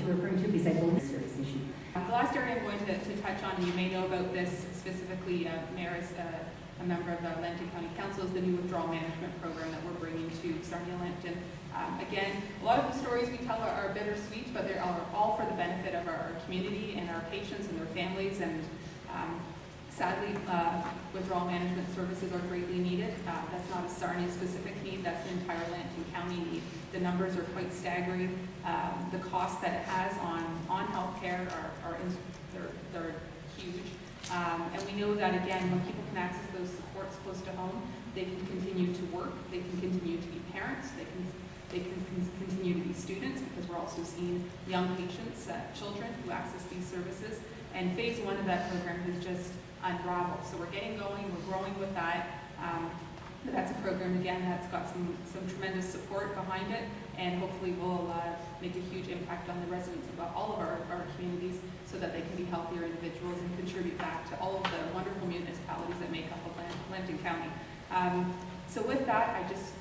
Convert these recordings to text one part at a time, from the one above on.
you're referring to, because I believe it's a serious issue. The last area I'm going to touch on, you may know about this specifically, Mayor is a member of the Lambton County Council, is the new withdrawal management program that we're bringing to Sarnia-Lambton. Again, a lot of the stories we tell are bittersweet, but they are all for the benefit of our community and our patients and their families. And sadly, withdrawal management services are greatly needed. That's not a Sarnia-specific need, that's an entire Lambton County need. The numbers are quite staggering. The costs that it has on healthcare they're huge. And we know that, again, when people can access those supports close to home, they can continue to work, they can continue to be parents, they can continue to be students, because we're also seeing young patients, children who access these services. And phase one of that program has just unraveled. So we're getting going, we're growing with that. But that's a program, again, that's got some tremendous support behind it, and hopefully will make a huge impact on the residents of all of our communities, so that they can be healthier individuals and contribute back to all of the wonderful municipalities that make up of Lambton County. So with that, I just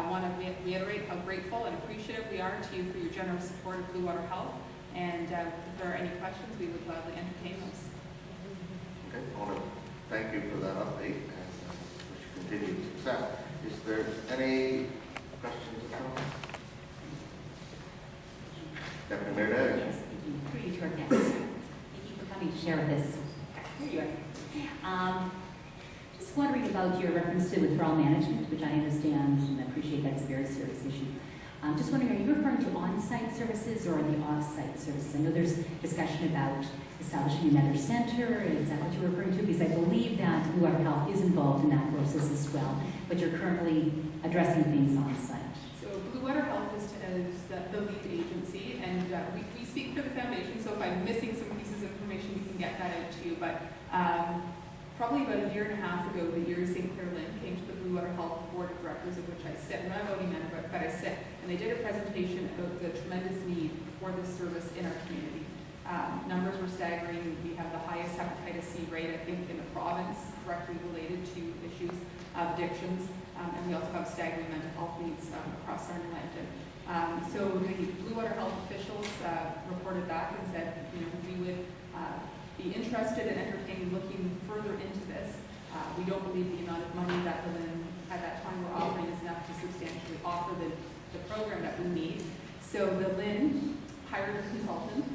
want to reiterate how grateful and appreciative we are to you for your generous support of Blue Water Health. And if there are any questions, we would gladly entertain those. Okay, I want to thank you for that update and wish you continued success. Is there any questions or comments? Deputy Mayor Day. Yes, thank you. Through you to our guests. Thank you for coming to share this. Here you are. Just wondering about your reference to withdrawal management, which I understand and appreciate that's a very serious issue. Just wondering, are you referring to on-site services or the off-site services? I know there's discussion about establishing another center. Is that what you're referring to? Because I believe that Blue Water Health is involved in that process as well, but you're currently addressing things on-site. So Blue Water Health is the lead agency, and we speak for the foundation, so if I'm missing some pieces of information, we can get that out to you. But probably about a year and a half ago, the Erie St. Clair Lynn came to the Blue Water Health Board of Directors, of which I sit, and I'm not voting member, but I sit, and they did a presentation about the tremendous need for this service in our community. Numbers were staggering. We have the highest hepatitis C rate, I think, in the province, directly related to issues of addictions, and we also have staggering mental health needs across Sarnia-Lambton. So the Blue Water Health officials reported back and said, we would be interested in entertaining looking further into this. We don't believe the amount of money that the Lynn at that time were offering is enough to substantially offer the program that we need. So the Lynn hired a consultant.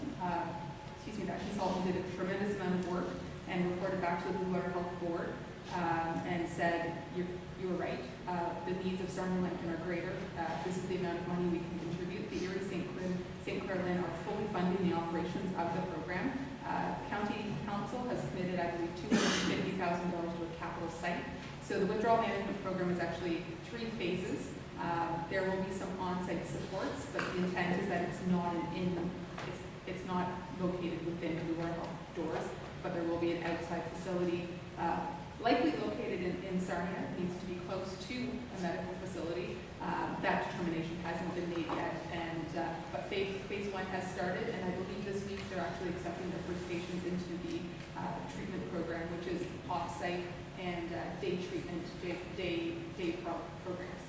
That consultant did a tremendous amount of work and reported back to the Blue Water Health Board and said, you were right. The needs of Sarnia-Lambton are greater. This is the amount of money we can contribute. The Erie St. Clair Lynn are fully funding the operations of the program. County Council has committed, I believe, $250,000 to a capital site. So the withdrawal management program is actually 3 phases. There will be some on-site supports, but the intent is that it's not located within Blue Water Health doors, but there will be an outside facility, likely located in Sarnia. It needs to be close to a medical facility. That determination hasn't been made yet, but phase 1 has started, and I believe this week they're actually accepting their first patients into the treatment program, which is off-site and day treatment, day programs.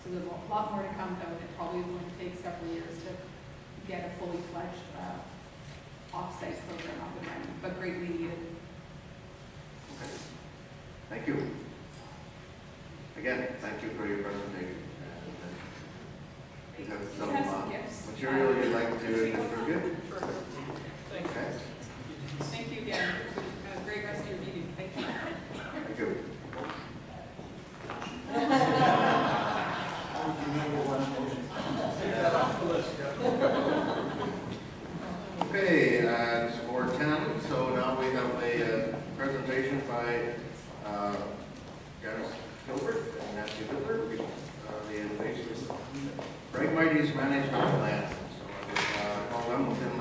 So there's a lot more to come, though, and it probably is going to take several years to get a fully fledged off-site program up and running, but greatly needed. Okay. Thank you. Again, thank you for your presentation. You have some material you'd like to distribute? Okay. Thank you again. Have a great rest of your meeting. Thank you. Thank you. Okay, it's 4:10, so now we have a presentation by Dennis Gilbert and Nancy Gilbert, the invasive Bragg Management Plan. So I will call them within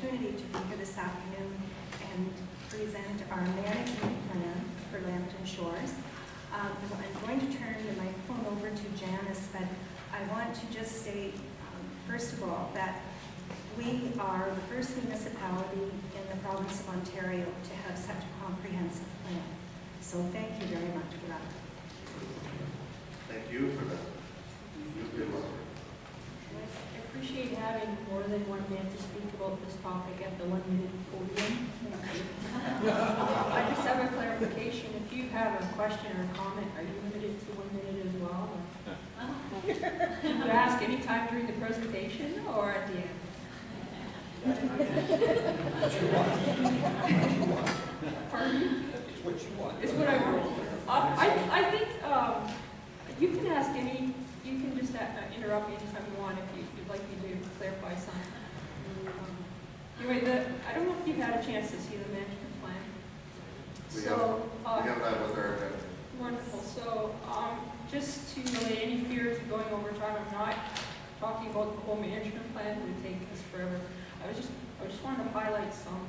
opportunity to be here this afternoon and present our management plan for Lambton Shores. I'm going to turn the microphone over to Janice, but I want to just state, first of all, that we are the first municipality in the province of Ontario to have such a comprehensive plan. So thank you very much for that. Thank you for that. You did well. I appreciate having more than 1 minute to speak about this topic at the 1 minute podium. I just have a clarification. If you have a question or a comment, are you limited to 1 minute as well? Do you ask any time during the presentation or at the end? Pardon me? It's what you want. It's what I want. I think you can ask any, you can just interrupt me anytime you want if you'd like me to clarify something. Anyway, I don't know if you've had a chance to see the management plan. We have that with our agenda. Wonderful. So just to relay any fears of going over time, I'm not talking about the whole management plan. It would take us forever. I just wanted to highlight some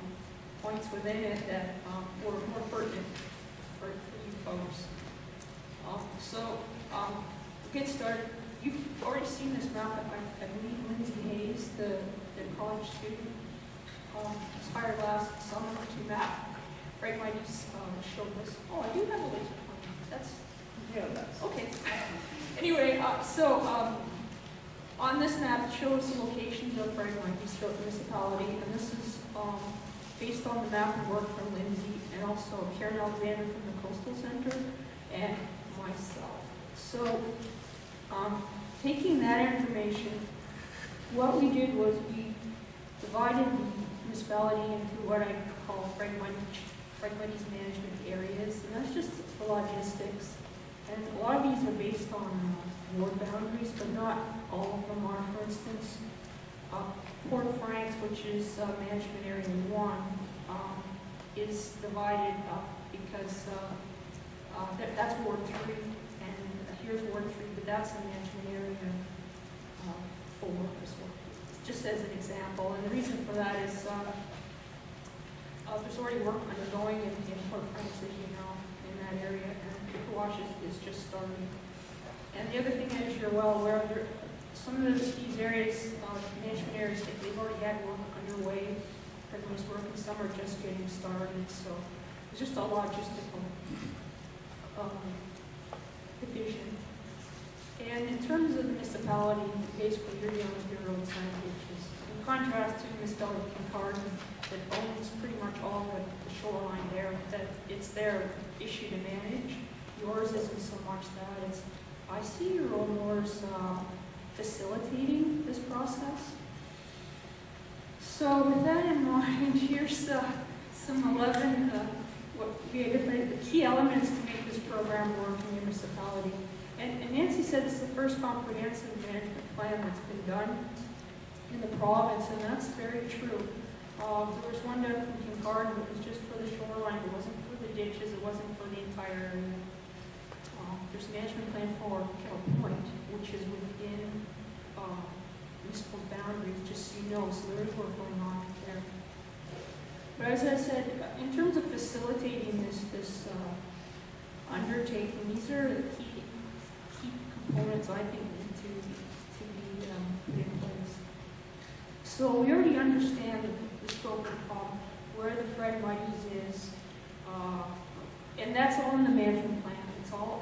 points within it that were more pertinent for you folks. We'll get started. You've already seen this map. I believe Lindsay Hayes, the college student, was hired last summer to map. Frank might showed this. Oh, I do have a laser pointer. That's okay. Anyway, on this map, it shows the locations of Frank Mike's throughout the municipality, and this is based on the map and work from Lindsay and also Karen Alexander from the Coastal Center and myself. So, taking that information, what we did was we divided the municipality into what I call Frank Mike's management areas, and that's just the logistics. And a lot of these are based on ward boundaries, but not all of them are. For instance, Port Franks, which is management area 1, is divided up because that's Ward 3, and here's Ward 3, but that's the management area 4 as well. Just as an example, and the reason for that is there's already work undergoing in Port Franks, as you know, in that area, and Wash is just starting. And the other thing is, you're well aware of, some of these areas, management areas, they've already had work underway for most work, and some are just getting started. So it's just a logistical division. And in terms of the municipality, basically you're dealing with your road sign, which is in contrast to municipality of Kincardine that owns pretty much all of the shoreline there, that it's their issue to manage. Yours isn't so much that. It's, I see your role more as facilitating this process. So with that in mind, here's some 11 the key elements to make this program work in the municipality. And Nancy said it's the first comprehensive management plan that's been done in the province, and that's very true. There was one done from Kincardine that was just for the shoreline. It wasn't for the ditches. It wasn't for the entire area. There's a management plan for Kettle Point, which is within municipal boundaries, just so you know, so there is work going on there. But as I said, in terms of facilitating this undertaking, these are the key components I think need to be put in place. So we already understand the scope of the problem, where the Fred Mighty's is, and that's all in the management plan.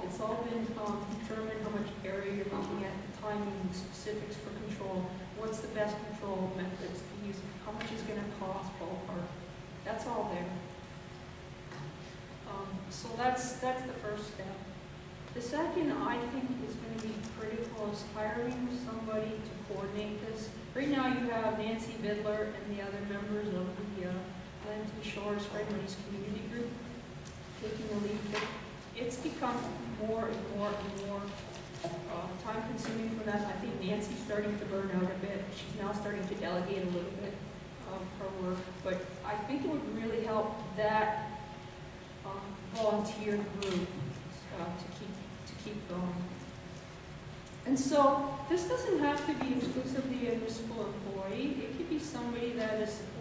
It's all been determined how much area you're looking at, the timing, the specifics for control, what's the best control methods to use, how much is going to cost, ballpark. That's all there. So that's the first step. The second, I think, is going to be critical is hiring somebody to coordinate this. Right now you have Nancy Vidler and the other members of the Lambton Shores Fred Mighty's community group taking the lead. It's become more and more and more time-consuming for that. I think Nancy's starting to burn out a bit. She's now starting to delegate a little bit of her work. But I think it would really help that volunteer group to keep going. And so this doesn't have to be exclusively a municipal employee. It could be somebody that is supporting